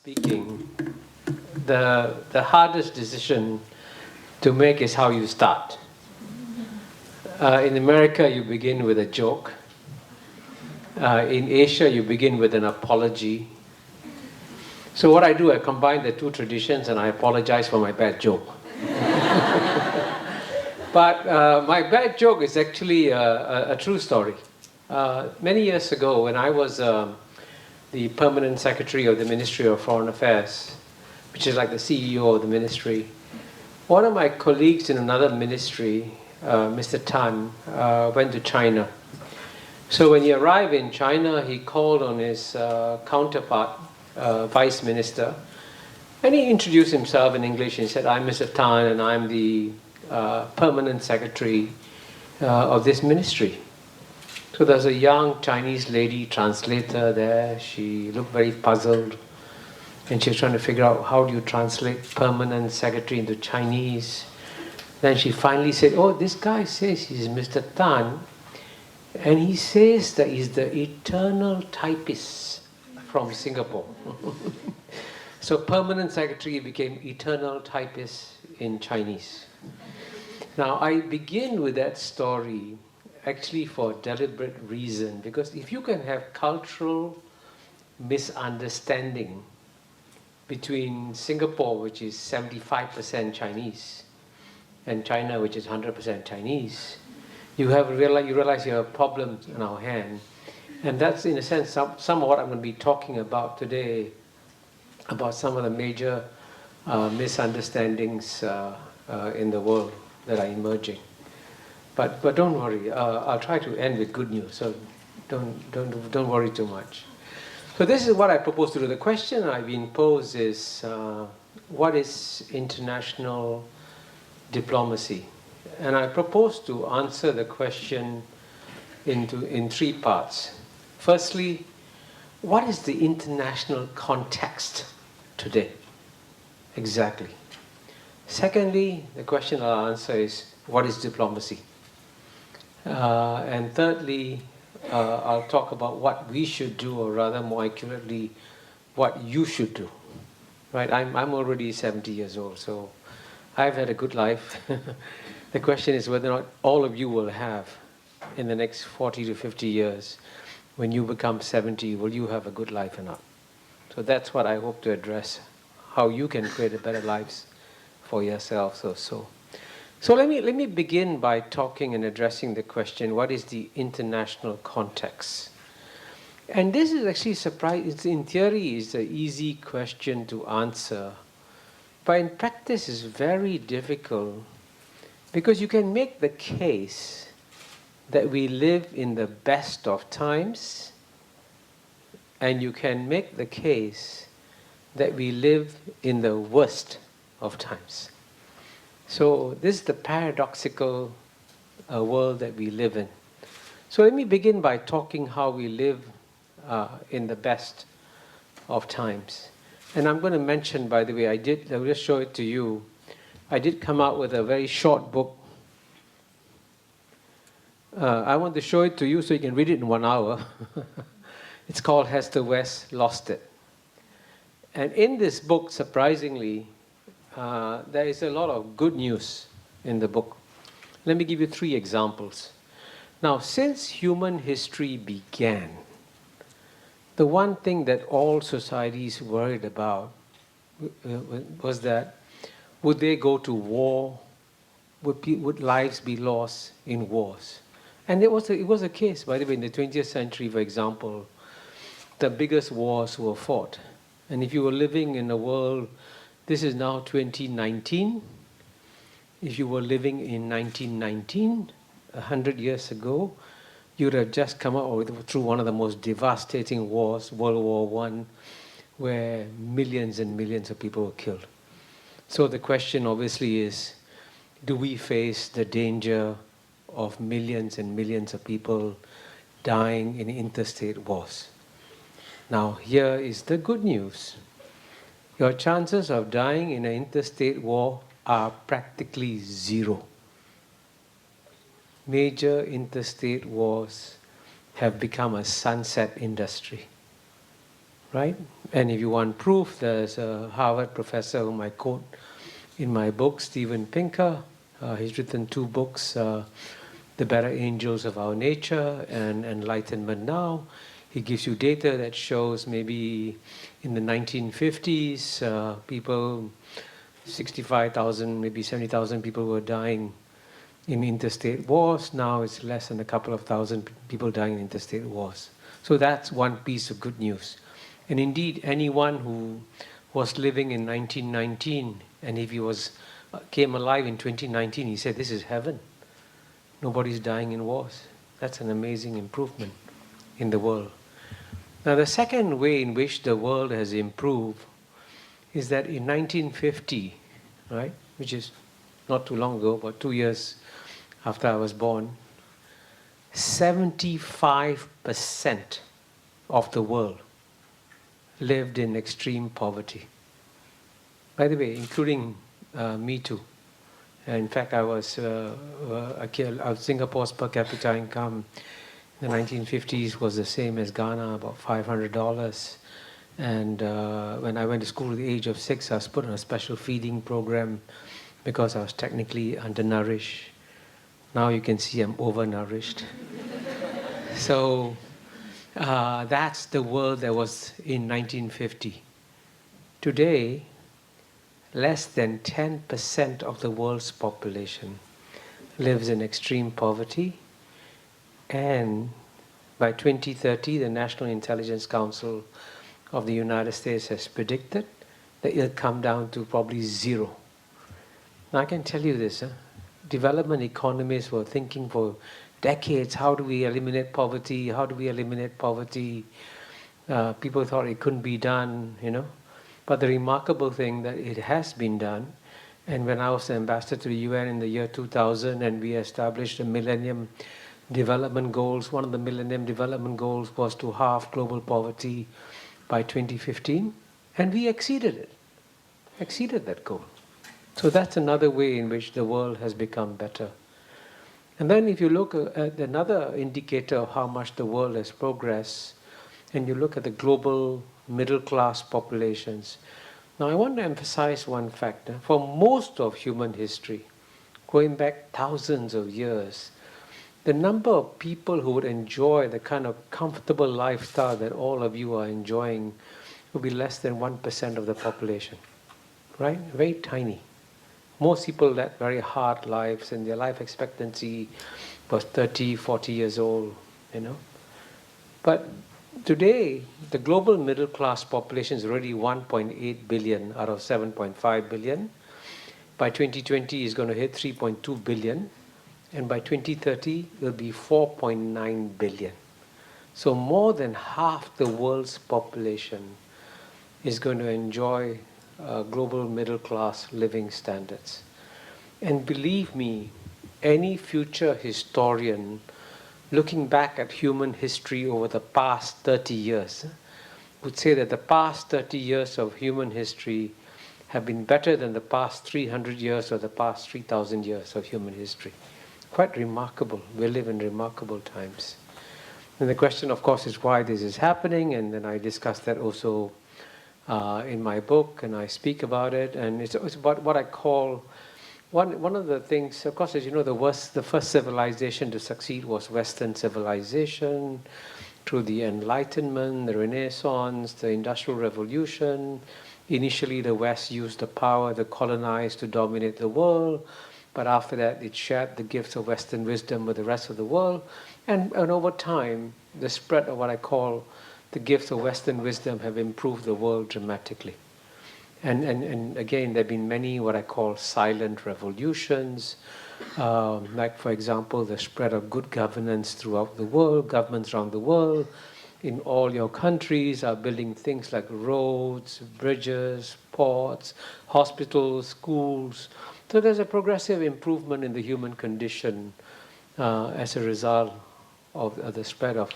speaking, the hardest decision to make is how you start. In America, you begin with a joke. In Asia, you begin with an apology. So what I do, I combine the two traditions and I apologize for my bad joke. But my bad joke is actually a true story. Many years ago, when I was the permanent secretary of the Ministry of Foreign Affairs, which is like the CEO of the ministry, one of my colleagues in another ministry, Mr. Tan, went to China. So when he arrived in China, he called on his counterpart, vice minister, and he introduced himself in English and said, "I'm Mr. Tan and I'm the permanent secretary of this ministry." So there's a young Chinese lady translator there. She looked very puzzled and she was trying to figure out how do you translate permanent secretary into Chinese. Then she finally said, "Oh, this guy says he's Mr. Tan and he says that he's the eternal typist from Singapore." So permanent secretary became eternal typist in Chinese. Now I begin with that story actually for a deliberate reason, because if you can have cultural misunderstanding between Singapore, which is 75% Chinese, and China, which is 100% Chinese, you realize you have a problem in our hand. And that's, in a sense, some of what I'm going to be talking about today, about some of the major misunderstandings in the world that are emerging. But don't worry, I'll try to end with good news, so don't worry too much. So this is what I propose to do. The question I've been posed is, what is international diplomacy? And I propose to answer the question in three parts. Firstly, what is the international context today? Exactly. Secondly, the question I'll answer is, what is diplomacy? And thirdly, I'll talk about what we should do, or rather more accurately, what you should do. Right? I'm already 70 years old, so I've had a good life. The question is whether or not all of you will have, in the next 40 to 50 years, when you become 70, will you have a good life or not? So that's what I hope to address, how you can create a better lives for yourselves or so. So let me begin by talking and addressing the question, what is the international context? And this is actually surprising. In theory, it's an easy question to answer, but in practice it's very difficult, because you can make the case that we live in the best of times, and you can make the case that we live in the worst of times. So this is the paradoxical world that we live in. So let me begin by talking how we live in the best of times. And I'm going to mention, by the way, I'll just show it to you. I did come out with a very short book. I want to show it to you so you can read it in 1 hour. It's called Has the West Lost It? And in this book, surprisingly, there is a lot of good news in the book. Let me give you 3 examples. Now, since human history began, the one thing that all societies worried about was that, would they go to war? Would lives be lost in wars? And it was a case, by the way, in the 20th century, for example, the biggest wars were fought. And if you were living in a world, this is now 2019, if you were living in 1919, 100 years ago, you would have just come out through one of the most devastating wars, World War I, where millions and millions of people were killed. So the question obviously is, do we face the danger of millions and millions of people dying in interstate wars? Now, here is the good news. Your chances of dying in an interstate war are practically zero. Major interstate wars have become a sunset industry. right? And if you want proof, there's a Harvard professor whom I quote in my book, Steven Pinker. He's written 2 books, The Better Angels of Our Nature and Enlightenment Now. He gives you data that shows maybe in the 1950s, people, 65,000, maybe 70,000 people were dying in interstate wars. Now it's less than a couple of thousand people dying in interstate wars. So that's one piece of good news. And indeed, anyone who was living in 1919, and if he came alive in 2019, he said, this is heaven. Nobody's dying in wars. That's an amazing improvement in the world. Now, the second way in which the world has improved is that in 1950, right, which is not too long ago, but 2 years after I was born, 75% of the world lived in extreme poverty. By the way, including me too. In fact, I was Singapore's per capita income in the 1950s was the same as Ghana, about $500. And when I went to school at the age of 6, I was put on a special feeding program because I was technically undernourished. Now you can see I'm overnourished. So that's the world that was in 1950. Today, less than 10% of the world's population lives in extreme poverty, and by 2030, the National Intelligence Council of the United States has predicted that it'll come down to probably 0. Now I can tell you this, development economists were thinking for decades, how do we eliminate poverty, how do we eliminate poverty? People thought it couldn't be done, But the remarkable thing that it has been done, and when I was the ambassador to the UN in the year 2000 and we established the Millennium Development Goals, one of the Millennium Development Goals was to halve global poverty by 2015, and we exceeded that goal. So that's another way in which the world has become better. And then if you look at another indicator of how much the world has progressed, and you look at the global middle-class populations. Now I want to emphasize one factor. For most of human history, going back thousands of years, the number of people who would enjoy the kind of comfortable lifestyle that all of you are enjoying would be less than 1% of the population, right? Very tiny. Most people led very hard lives, and their life expectancy was 30, 40 years old, But today, the global middle class population is already 1.8 billion out of 7.5 billion. By 2020, it's going to hit 3.2 billion. And by 2030, it will be 4.9 billion. So more than half the world's population is going to enjoy global middle class living standards. And believe me, any future historian looking back at human history over the past 30 years would say that the past 30 years of human history have been better than the past 300 years or the past 3,000 years of human history. Quite remarkable. We live in remarkable times. And the question, of course, is why this is happening, and then I discuss that also in my book, and I speak about it, and it's about what I call one of the things. Of course, as you know, the first civilization to succeed was Western civilization. Through the Enlightenment, the Renaissance, the Industrial Revolution, initially the West used the power to colonize, to dominate the world, but after that it shared the gifts of Western wisdom with the rest of the world, and over time, the spread of what I call the gifts of Western wisdom have improved the world dramatically. And again, there have been many what I call silent revolutions, like for example, the spread of good governance throughout the world. Governments around the world, in all your countries, are building things like roads, bridges, ports, hospitals, schools. So there's a progressive improvement in the human condition as a result of the spread of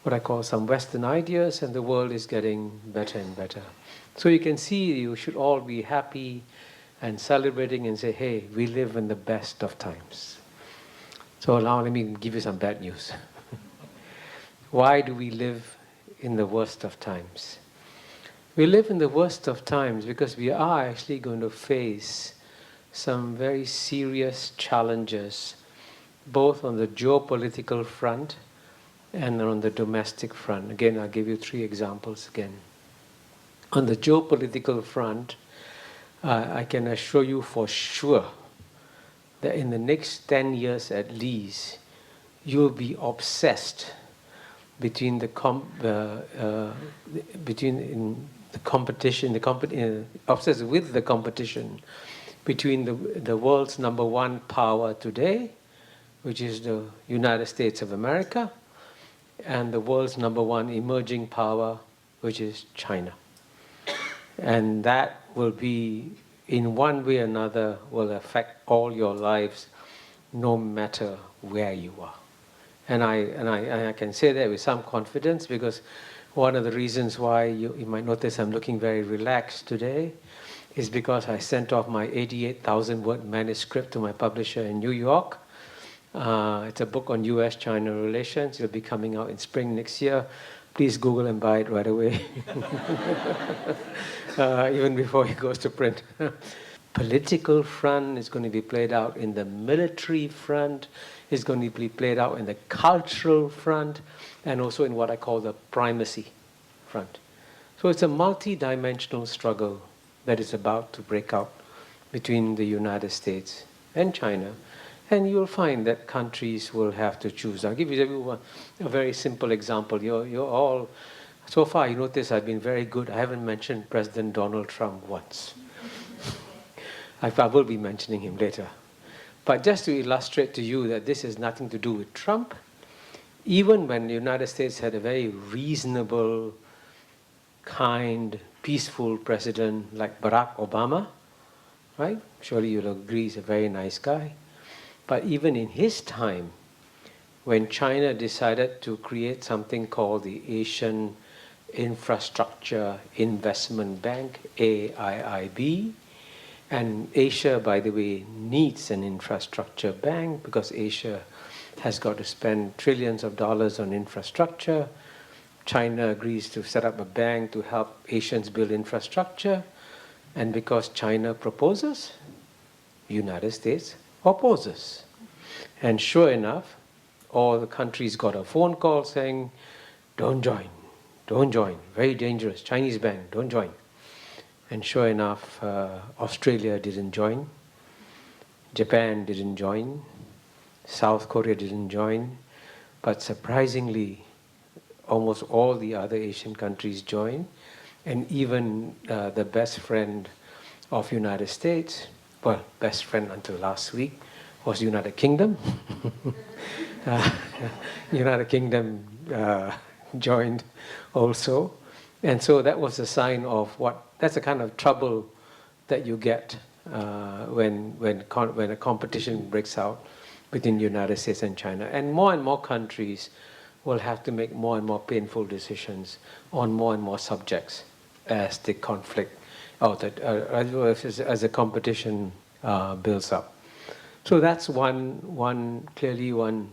what I call some Western ideas, and the world is getting better and better. So you can see you should all be happy and celebrating and say, hey, we live in the best of times. So now let me give you some bad news. Why do we live in the worst of times. We live in the worst of times because we are actually going to face some very serious challenges, both on the geopolitical front and on the domestic front. Again, I'll give you 3 examples again. On the geopolitical front, I can assure you for sure that in the next 10 years at least, you'll be obsessed between the competition, obsessed with the competition between the world's #1 power today, which is the United States of America, and the world's #1 emerging power, which is China. And that will be, in one way or another, will affect all your lives, no matter where you are. And I can say that with some confidence, because one of the reasons why you might notice I'm looking very relaxed today is because I sent off my 88,000-word manuscript to my publisher in New York. It's a book on US-China relations. It'll be coming out in spring next year. Please Google and buy it right away, even before it goes to print. Political front is going to be played out in the military front, is going to be played out in the cultural front, and also in what I call the primacy front. So it's a multi-dimensional struggle that is about to break out between the United States and China. And you'll find that countries will have to choose. I'll give you a very simple example. You're all, so far you notice I've been very good. I haven't mentioned President Donald Trump once. I will be mentioning him later. But just to illustrate to you that this has nothing to do with Trump, even when the United States had a very reasonable, kind, peaceful president like Barack Obama, right? Surely you'll agree he's a very nice guy. But even in his time, when China decided to create something called the Asian Infrastructure Investment Bank, AIIB, and Asia, by the way, needs an infrastructure bank because Asia has got to spend trillions of dollars on infrastructure. China agrees to set up a bank to help Asians build infrastructure. And because China proposes, United States opposes. And sure enough, all the countries got a phone call saying, don't join, very dangerous, Chinese bank, don't join. And sure enough, Australia didn't join, Japan didn't join, South Korea didn't join, but surprisingly, almost all the other Asian countries joined, and even the best friend of United States, well, best friend until last week, was United Kingdom. United Kingdom joined also. And so that was a sign of that's the kind of trouble that you get when a competition breaks out between the United States and China. And more countries will have to make more and more painful decisions on more and more subjects as the conflict, as the competition builds up. So that's clearly one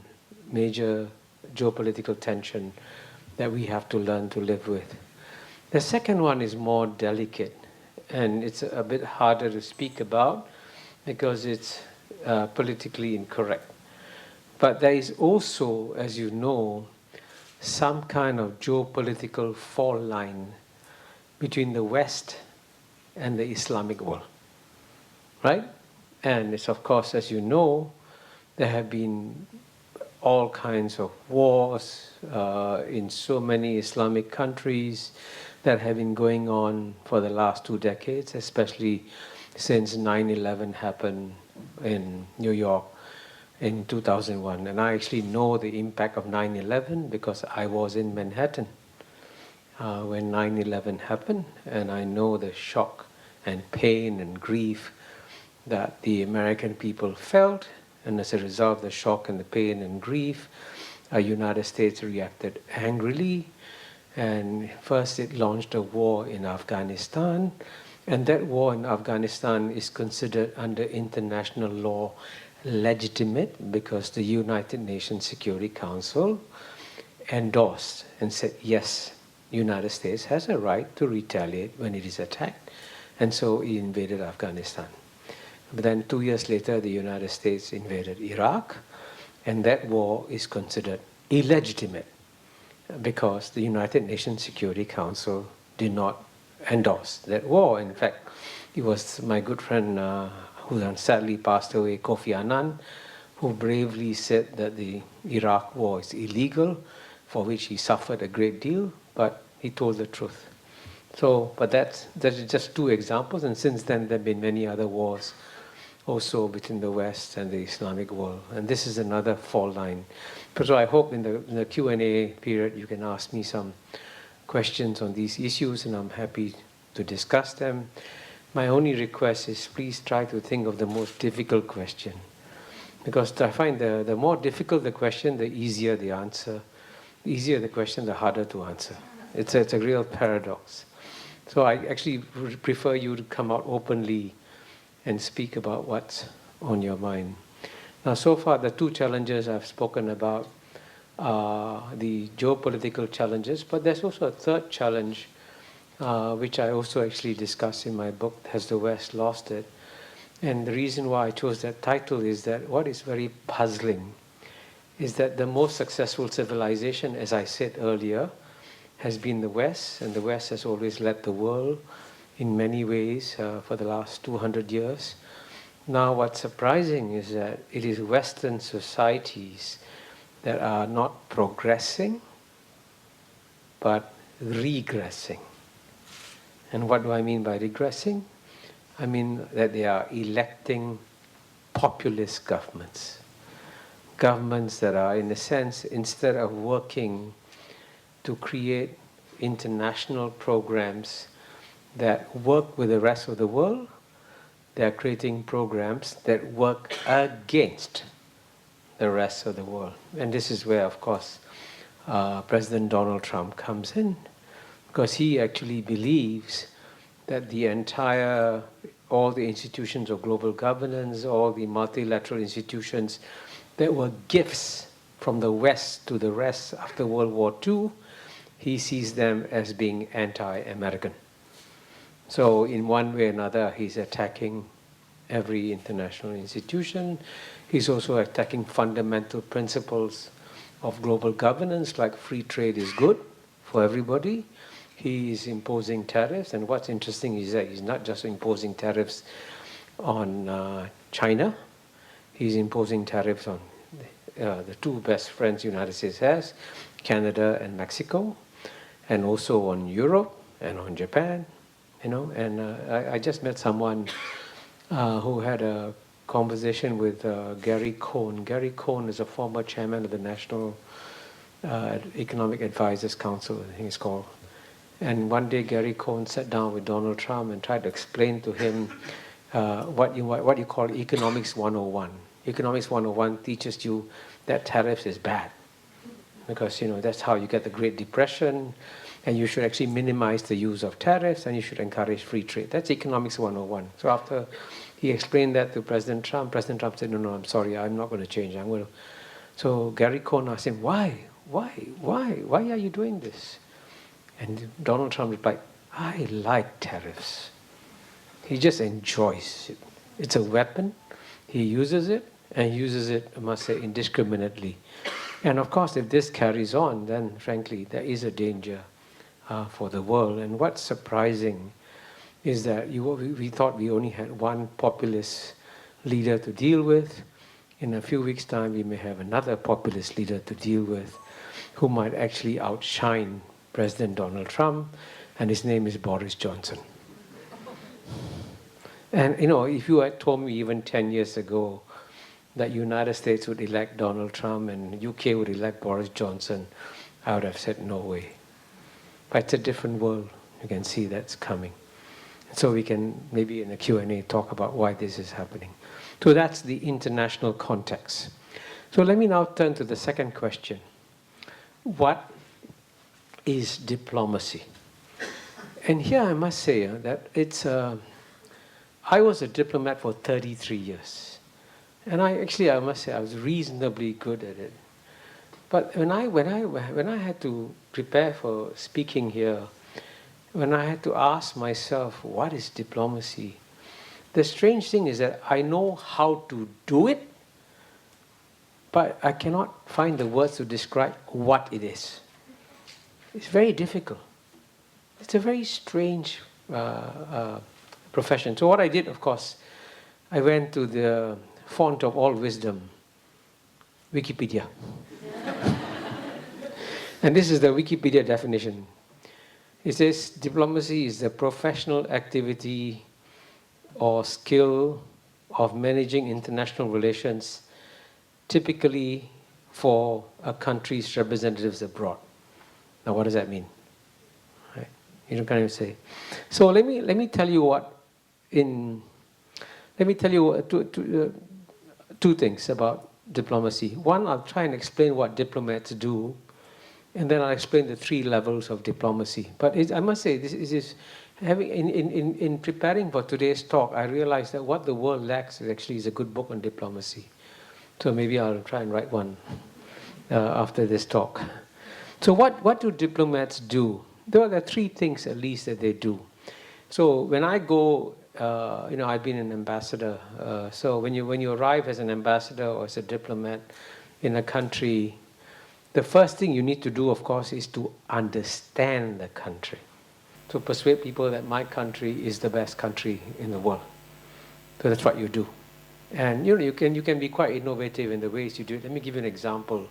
major geopolitical tension that we have to learn to live with. The second one is more delicate, and it's a bit harder to speak about because it's politically incorrect. But there is also, as you know, some kind of geopolitical fault line between the West and the Islamic world, right? And it's, of course, as you know, there have been all kinds of wars in so many Islamic countries that have been going on for the last 2 decades, especially since 9/11 happened in New York in 2001. And I actually know the impact of 9/11 because I was in Manhattan when 9/11 happened, and I know the shock and pain and grief that the American people felt, and as a result of the shock and the pain and grief, the United States reacted angrily, and first it launched a war in Afghanistan, and that war in Afghanistan is considered under international law legitimate because the United Nations Security Council endorsed and said, yes, the United States has a right to retaliate when it is attacked, and so he invaded Afghanistan. But then 2 years later, the United States invaded Iraq, and that war is considered illegitimate because the United Nations Security Council did not endorse that war. In fact, it was my good friend who sadly passed away, Kofi Annan, who bravely said that the Iraq war is illegal, for which he suffered a great deal, but he told the truth. So, but that's just two examples, and since then there have been many other wars also between the West and the Islamic world. And this is another fault line. So I hope in the Q&A period you can ask me some questions on these issues, and I'm happy to discuss them. My only request is please try to think of the most difficult question. Because I find the more difficult the question, the easier the answer. The easier the question, the harder to answer. It's a real paradox. So I actually would prefer you to come out openly and speak about what's on your mind. Now, so far, the two challenges I've spoken about are the geopolitical challenges, but there's also a third challenge, which I also actually discuss in my book, Has the West Lost It? And the reason why I chose that title is that what is very puzzling is that the most successful civilization, as I said earlier, has been the West, and the West has always led the world in many ways for the last 200 years. Now what's surprising is that it is Western societies that are not progressing, but regressing. And what do I mean by regressing? I mean that they are electing populist governments. Governments that are, in a sense, instead of working to create international programs that work with the rest of the world, they are creating programs that work against the rest of the world. And this is where, of course, President Donald Trump comes in, because he actually believes that all the institutions of global governance, all the multilateral institutions that were gifts from the West to the rest after World War II, he sees them as being anti-American. So in one way or another, he's attacking every international institution. He's also attacking fundamental principles of global governance, like free trade is good for everybody. He is imposing tariffs, and what's interesting is that he's not just imposing tariffs on China. He's imposing tariffs on the two best friends the United States has, Canada and Mexico, and also on Europe and on Japan. And I just met someone who had a conversation with Gary Cohn. Gary Cohn is a former chairman of the National Economic Advisors Council, I think it's called. And one day Gary Cohn sat down with Donald Trump and tried to explain to him what you call Economics 101. Economics 101 teaches you that tariffs is bad, because that's how you get the Great Depression, and you should actually minimize the use of tariffs, and you should encourage free trade. That's Economics 101. So after he explained that to President Trump said, no, I'm sorry, I'm not going to change. So Gary Cohn asked him, why are you doing this? And Donald Trump replied, I like tariffs. He just enjoys it. It's a weapon. He uses it, and uses it, I must say, indiscriminately. And of course, if this carries on, then frankly, there is a danger for the world. And what's surprising is that we thought we only had one populist leader to deal with. In a few weeks' time, we may have another populist leader to deal with, who might actually outshine President Donald Trump, and his name is Boris Johnson. And if you had told me even 10 years ago that United States would elect Donald Trump and UK would elect Boris Johnson, I would have said no way. But it's a different world. You can see that's coming. So we can maybe in the Q&A talk about why this is happening. So that's the international context. So let me now turn to the second question. What is diplomacy? And here I must say that I was a diplomat for 33 years. And I must say I was reasonably good at it. But when I had to prepare for speaking here, when I had to ask myself, what is diplomacy? The strange thing is that I know how to do it, but I cannot find the words to describe what it is. It's very difficult. It's a very strange profession. So what I did, of course, I went to the font of all wisdom, Wikipedia. And this is the Wikipedia definition. It says, diplomacy is the professional activity or skill of managing international relations, typically for a country's representatives abroad. Now, what does that mean? Right? You can't even say. So let me tell you two things about diplomacy. One, I'll try and explain what diplomats do, and then I'll explain the 3 levels of diplomacy. But I must say, this is in preparing for today's talk, I realized that what the world lacks is a good book on diplomacy. So maybe I'll try and write one after this talk. So what do diplomats do? There are 3 things at least that they do. So when I go, I've been an ambassador. So when you arrive as an ambassador or as a diplomat in a country, the first thing you need to do, of course, is to understand the country. To persuade people that my country is the best country in the world. So that's what you do. And you can be quite innovative in the ways you do it. Let me give you an example.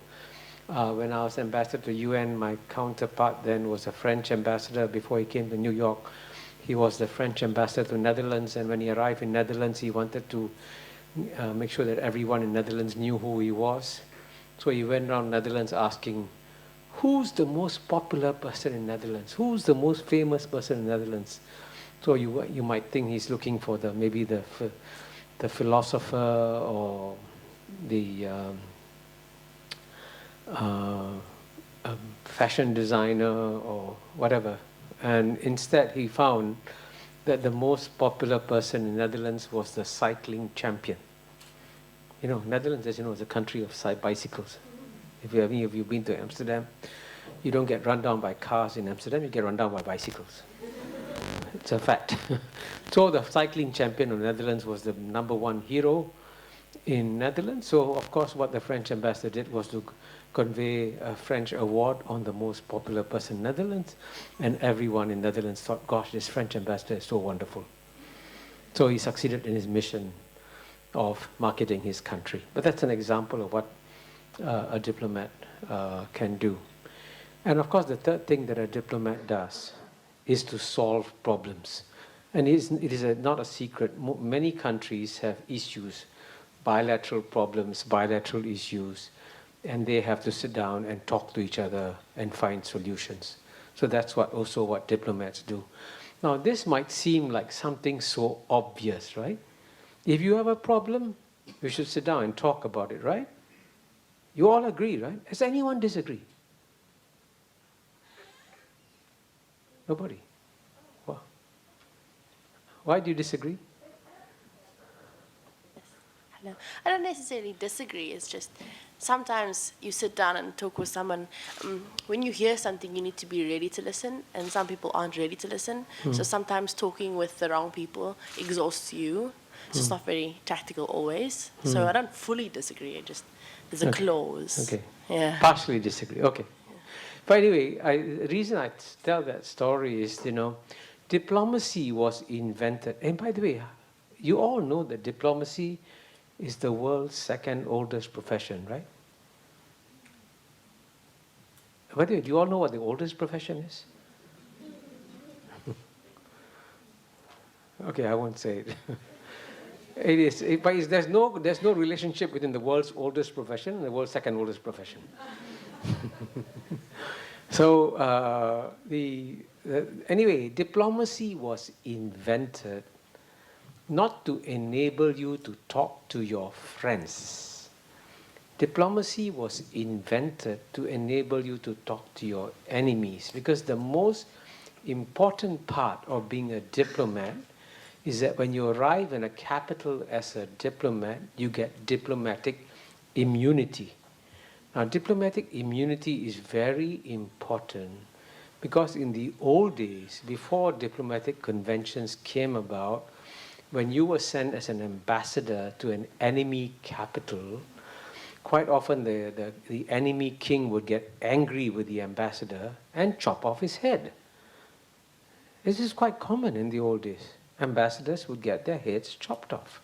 When I was ambassador to UN, my counterpart then was a French ambassador. Before he came to New York, he was the French ambassador to Netherlands. And when he arrived in Netherlands, he wanted to make sure that everyone in Netherlands knew who he was. So he went around Netherlands asking, who's the most popular person in Netherlands? Who's the most famous person in Netherlands? So you might think he's looking for maybe the philosopher or the fashion designer or whatever. And instead he found that the most popular person in Netherlands was the cycling champion. Netherlands, as you know, is a country of bicycles. If you've been to Amsterdam, you don't get run down by cars in Amsterdam, you get run down by bicycles. It's a fact. So the cycling champion of the Netherlands was the #1 hero in Netherlands. So of course what the French ambassador did was to convey a French award on the most popular person in Netherlands, and everyone in Netherlands thought, gosh, this French ambassador is so wonderful. So he succeeded in his mission of marketing his country. But that's an example of what a diplomat can do. And of course the third thing that a diplomat does is to solve problems. And it is not a secret. Many countries have issues, bilateral problems, bilateral issues, and they have to sit down and talk to each other and find solutions. So that's also what diplomats do. Now this might seem like something so obvious, right? If you have a problem, you should sit down and talk about it, right? You all agree, right? Does anyone disagree? Nobody. Well, why do you disagree? Hello. I don't necessarily disagree. It's just sometimes you sit down and talk with someone. When you hear something, you need to be ready to listen, and some people aren't ready to listen. So sometimes talking with the wrong people exhausts you. So it's not very tactical always. So I don't fully disagree. There's a clause. Okay. Yeah. Partially disagree. Okay. But anyway, the reason I tell that story is, diplomacy was invented. And by the way, you all know that diplomacy is the world's 2nd oldest profession, right? By the way, do you all know what the oldest profession is? Okay, I won't say it. It is, but there's no relationship between the world's oldest profession and the world's 2nd oldest profession. So anyway, diplomacy was invented not to enable you to talk to your friends. Diplomacy was invented to enable you to talk to your enemies, because the most important part of being a diplomat is that when you arrive in a capital as a diplomat, you get diplomatic immunity. Now, diplomatic immunity is very important because in the old days, before diplomatic conventions came about, when you were sent as an ambassador to an enemy capital, quite often the enemy king would get angry with the ambassador and chop off his head. This is quite common in the old days. Ambassadors would get their heads chopped off.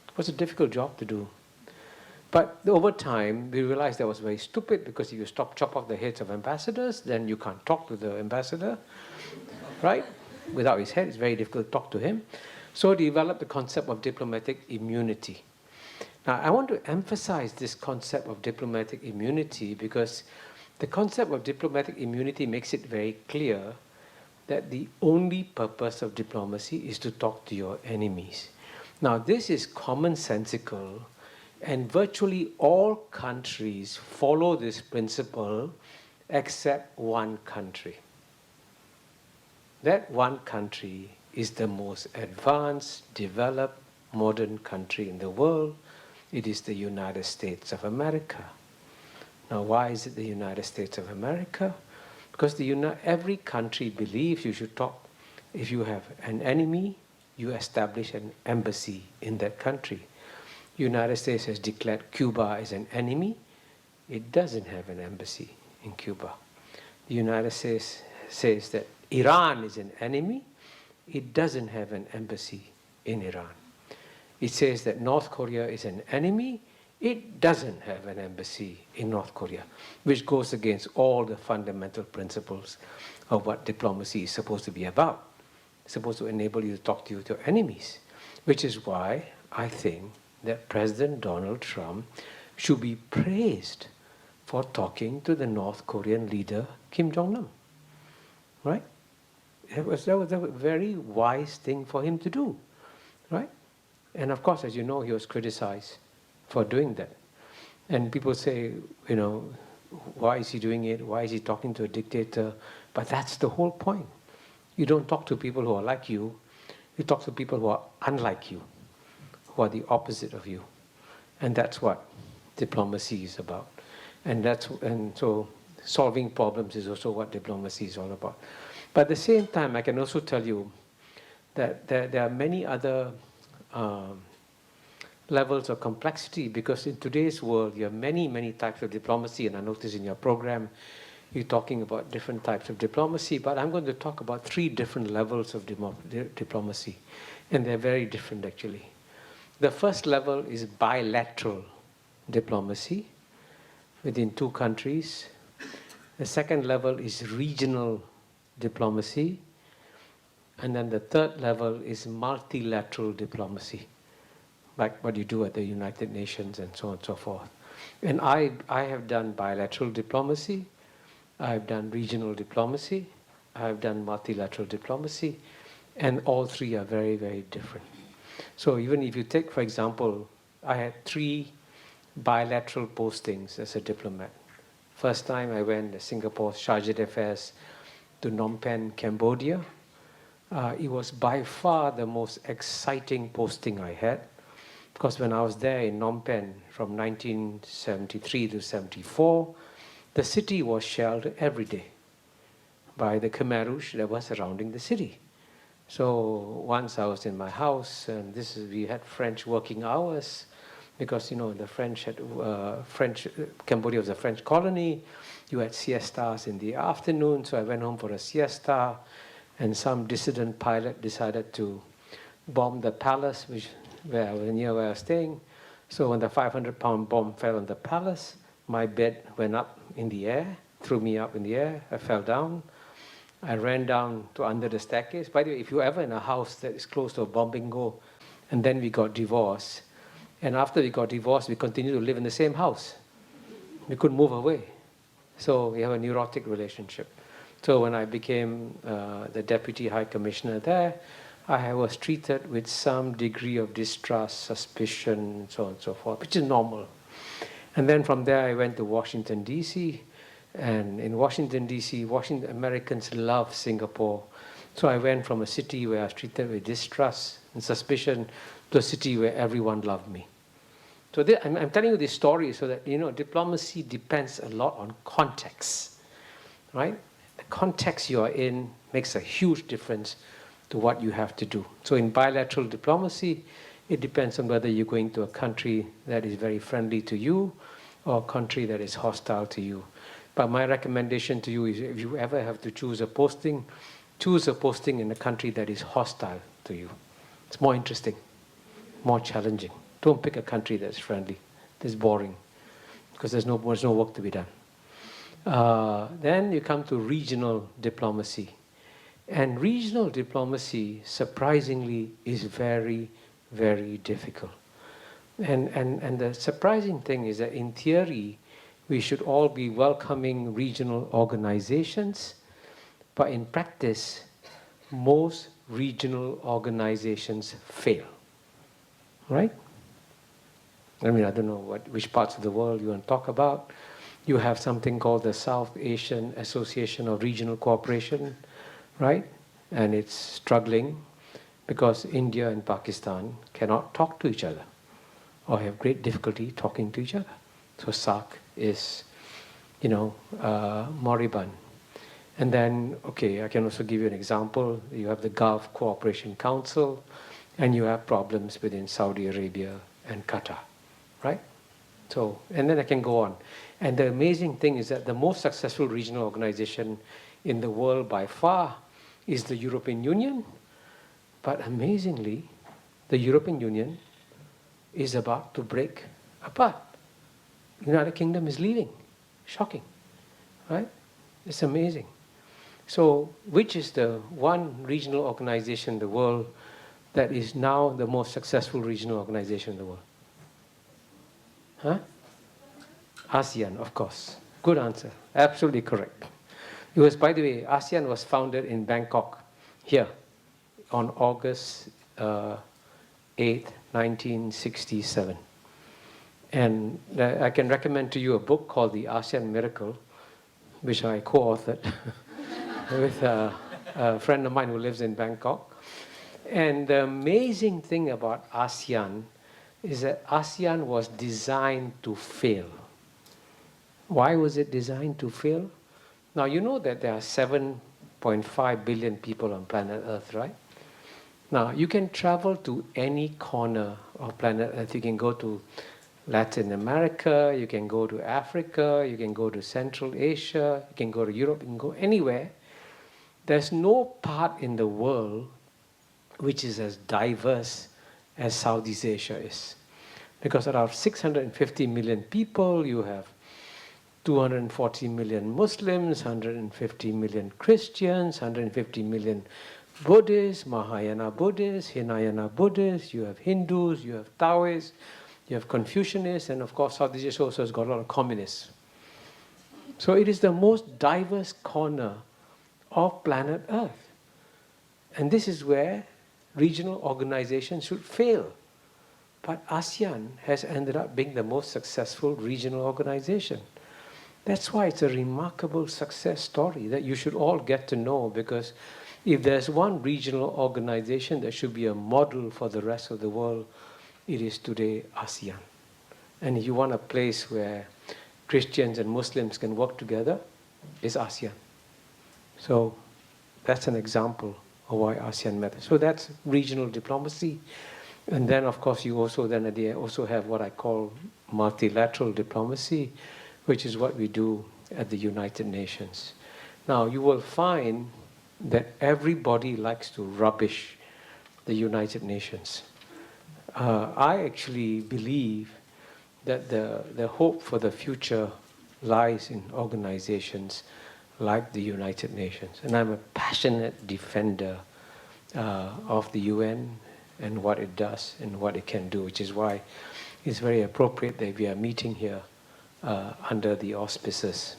It was a difficult job to do. But over time, we realized that was very stupid, because if you chop off the heads of ambassadors, then you can't talk to the ambassador, right? Without his head, it's very difficult to talk to him. So developed the concept of diplomatic immunity. Now, I want to emphasize this concept of diplomatic immunity because the concept of diplomatic immunity makes it very clear that the only purpose of diplomacy is to talk to your enemies. Now, this is commonsensical, and virtually all countries follow this principle except one country. That one country is the most advanced, developed, modern country in the world. It is the United States of America. Now, why is it the United States of America? Because every country believes you should talk. If you have an enemy, you establish an embassy in that country. United States has declared Cuba as an enemy. It doesn't have an embassy in Cuba. The United States says that Iran is an enemy. It doesn't have an embassy in Iran. It says that North Korea is an enemy. It doesn't have an embassy in North Korea, which goes against all the fundamental principles of what diplomacy is supposed to be about. It's supposed to enable you to talk to your enemies, which is why I think that President Donald Trump should be praised for talking to the North Korean leader, Kim Jong-nam, right? That was a very wise thing for him to do, right? And of course, as you know, he was criticized for doing that. And people say, why is he doing it? Why is he talking to a dictator? But that's the whole point. You don't talk to people who are like you. You talk to people who are unlike you, who are the opposite of you. And that's what diplomacy is about. And so solving problems is also what diplomacy is all about. But at the same time, I can also tell you that there are many other levels of complexity, because in today's world, you have many, many types of diplomacy, and I notice in your program, you're talking about different types of diplomacy, but I'm going to talk about 3 different levels of diplomacy, and they're very different actually. The first level is bilateral diplomacy within 2 countries. The second level is regional diplomacy, and then the third level is multilateral diplomacy, like what you do at the United Nations and so on and so forth. And I have done bilateral diplomacy, I've done regional diplomacy, I've done multilateral diplomacy, and all 3 are very, very different. So even if you take, for example, I had 3 bilateral postings as a diplomat. First time I went to Singapore's Chargé d'Affaires to Phnom Penh, Cambodia. It was by far the most exciting posting I had, because when I was there in Phnom Penh from 1973 to 74, the city was shelled every day by the Khmer Rouge that was surrounding the city. So once I was in my house, and we had French working hours, because the French had Cambodia was a French colony. You had siestas in the afternoon, so I went home for a siesta, and some dissident pilot decided to bomb the palace, near where I was staying. So when the 500-pound bomb fell on the palace, my bed went up in the air, threw me up in the air. I fell down. I ran down to under the staircase. By the way, if you're ever in a house that is close to a bombing goal, and then we got divorced, and after we got divorced, we continued to live in the same house. We couldn't move away. So we have a neurotic relationship. So when I became the Deputy High Commissioner there, I was treated with some degree of distrust, suspicion, and so on and so forth, which is normal. And then from there, I went to Washington, D.C., and in Washington, D.C., Americans love Singapore. So I went from a city where I was treated with distrust and suspicion to a city where everyone loved me. So I'm telling you this story so that, diplomacy depends a lot on context, right? The context you are in makes a huge difference to what you have to do. So in bilateral diplomacy, it depends on whether you're going to a country that is very friendly to you or a country that is hostile to you. But my recommendation to you is if you ever have to choose a posting, choose a posting in a country that is hostile to you. It's more interesting, more challenging. Don't pick a country that's friendly, that's boring, because there's no work to be done. Then you come to regional diplomacy. And regional diplomacy, surprisingly, is very, very difficult. And the surprising thing is that in theory, we should all be welcoming regional organizations, but in practice, most regional organizations fail, right? I mean, I don't know which parts of the world you want to talk about. You have something called the South Asian Association of Regional Cooperation, right? And it's struggling because India and Pakistan cannot talk to each other or have great difficulty talking to each other. So SAARC is, moribund. And then, okay, I can also give you an example. You have the Gulf Cooperation Council, and you have problems within Saudi Arabia and Qatar, right? So, and then I can go on. And the amazing thing is that the most successful regional organization in the world by far is the European Union. But amazingly, the European Union is about to break apart. The United Kingdom is leaving. Shocking, right? It's amazing. So, which is the one regional organization in the world that is now the most successful regional organization in the world? Huh? ASEAN, of course. Good answer. Absolutely correct. It was, by the way, ASEAN was founded in Bangkok, here, on August 8th, 1967. And I can recommend to you a book called The ASEAN Miracle, which I co-authored with a friend of mine who lives in Bangkok. And the amazing thing about ASEAN is that ASEAN was designed to fail. Why was it designed to fail? Now, you know that there are 7.5 billion people on planet Earth, right? Now, you can travel to any corner of planet Earth. You can go to Latin America, you can go to Africa, you can go to Central Asia, you can go to Europe, you can go anywhere. There's no part in the world which is as diverse as Southeast Asia is. Because out of 650 million people, you have 240 million Muslims, 150 million Christians, 150 million Buddhists, Mahayana Buddhists, Hinayana Buddhists, you have Hindus, you have Taoists, you have Confucianists, and of course Southeast Asia also has got a lot of communists. So it is the most diverse corner of planet Earth. And this is where regional organizations should fail. But ASEAN has ended up being the most successful regional organization. That's why it's a remarkable success story that you should all get to know, because if there's one regional organization that should be a model for the rest of the world, it is today ASEAN. And if you want a place where Christians and Muslims can work together, it's ASEAN. So that's an example of why ASEAN matters. So that's regional diplomacy. And then, of course, you also have what I call multilateral diplomacy, which is what we do at the United Nations. Now, you will find that everybody likes to rubbish the United Nations. I actually believe that the hope for the future lies in organizations like the United Nations. And I'm a passionate defender of the UN and what it does and what it can do, which is why it's very appropriate that we are meeting here under the auspices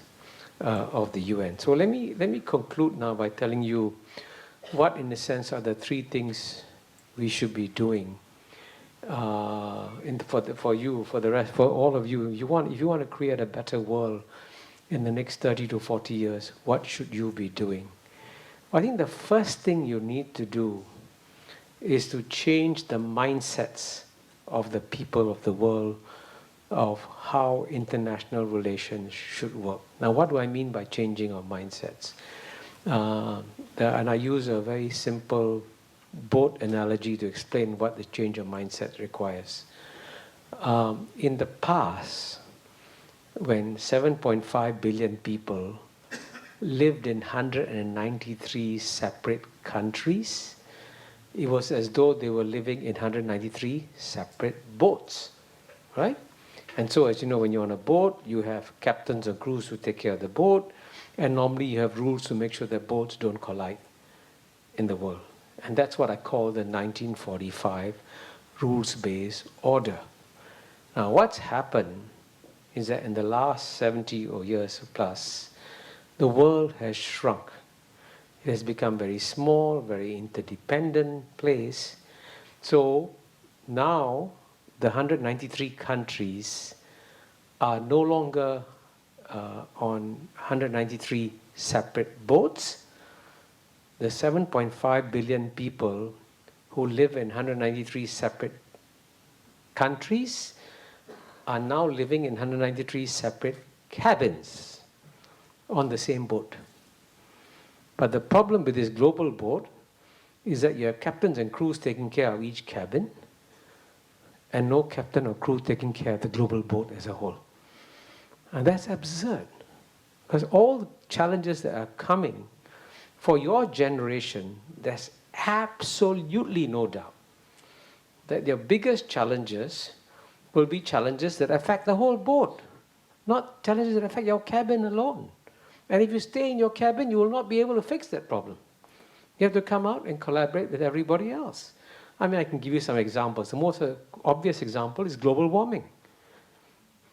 of the UN. So let me conclude now by telling you what, in a sense, are the three things we should be doing for you, for the rest, for all of you. If you want to create a better world in the next 30 to 40 years, what should you be doing? I think the first thing you need to do is to change the mindsets of the people of the world of how international relations should work. Now, what do I mean by changing our mindsets? And I use a very simple boat analogy to explain what the change of mindset requires. In the past, when 7.5 billion people lived in 193 separate countries, it was as though they were living in 193 separate boats, right? And so, as you know, when you're on a boat, you have captains and crews who take care of the boat, and normally you have rules to make sure that boats don't collide in the world. And that's what I call the 1945 rules-based order. Now, what's happened is that in the last 70 or years plus, the world has shrunk. It has become very small, very interdependent place. So now the 193 countries are no longer on 193 separate boats. The 7.5 billion people who live in 193 separate countries are now living in 193 separate cabins on the same boat. But the problem with this global boat is that you have captains and crews taking care of each cabin, and no captain or crew taking care of the global boat as a whole. And that's absurd, because all the challenges that are coming for your generation, there's absolutely no doubt that your biggest challenges will be challenges that affect the whole boat, not challenges that affect your cabin alone. And if you stay in your cabin, you will not be able to fix that problem. You have to come out and collaborate with everybody else. I mean, I can give you some examples. The most obvious example is global warming.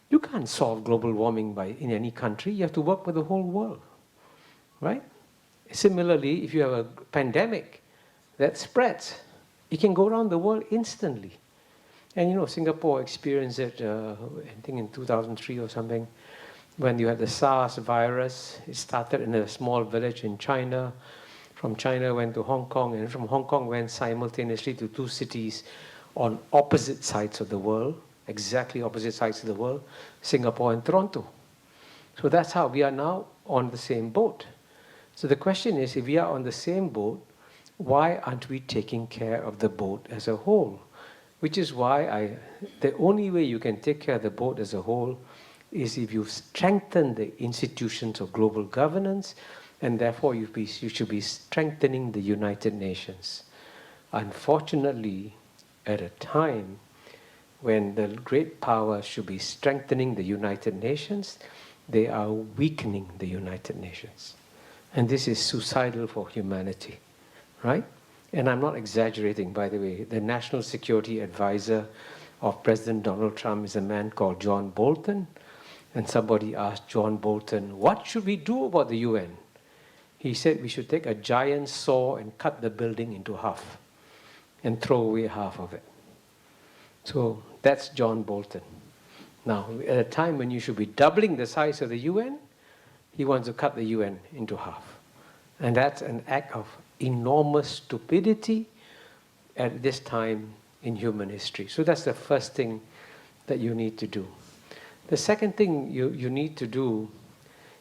You can't solve global warming in any country. You have to work with the whole world, right? Similarly, if you have a pandemic that spreads, it can go around the world instantly. And you know, Singapore experienced it, I think in 2003 or something, when you had the SARS virus. It started in a small village in China. From China went to Hong Kong, and from Hong Kong went simultaneously to two cities on opposite sides of the world, exactly opposite sides of the world, Singapore and Toronto. So that's how we are now on the same boat. So the question is, if we are on the same boat, why aren't we taking care of the boat as a whole? Which is why the only way you can take care of the boat as a whole is if you strengthen the institutions of global governance, and therefore you should be strengthening the United Nations. Unfortunately, at a time when the great powers should be strengthening the United Nations, they are weakening the United Nations. And this is suicidal for humanity, right? And I'm not exaggerating, by the way. The National Security Advisor of President Donald Trump is a man called John Bolton. And somebody asked John Bolton, what should we do about the UN? He said we should take a giant saw and cut the building into half and throw away half of it. So that's John Bolton. Now, at a time when you should be doubling the size of the UN, he wants to cut the UN into half. And that's an act of enormous stupidity at this time in human history. So that's the first thing that you need to do. The second thing you need to do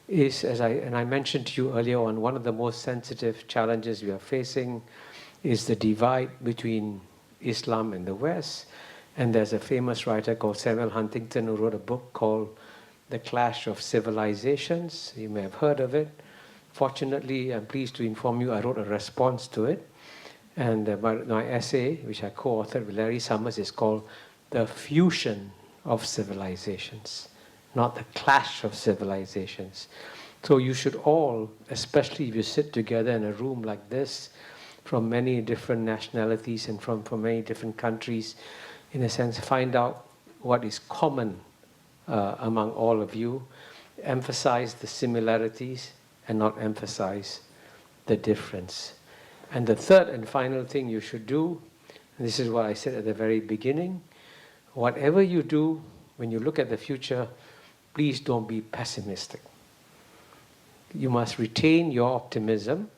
is, as I mentioned to you earlier on, one of the most sensitive challenges we are facing is the divide between Islam and the West. And there's a famous writer called Samuel Huntington who wrote a book called The Clash of Civilizations. You may have heard of it. Fortunately, I'm pleased to inform you, I wrote a response to it. And my essay, which I co-authored with Larry Summers, is called The Fusion of Civilizations, not the clash of civilizations. So you should all, especially if you sit together in a room like this, from many different nationalities and from many different countries, in a sense, find out what is common among all of you, emphasize the similarities and not emphasize the difference. And the third and final thing you should do, and this is what I said at the very beginning, whatever you do, when you look at the future, please don't be pessimistic. You must retain your optimism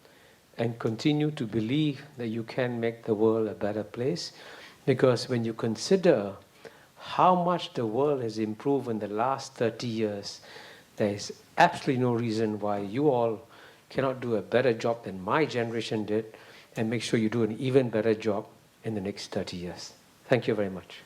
and continue to believe that you can make the world a better place, because when you consider how much the world has improved in the last 30 years, there is absolutely no reason why you all cannot do a better job than my generation did, and make sure you do an even better job in the next 30 years. Thank you very much.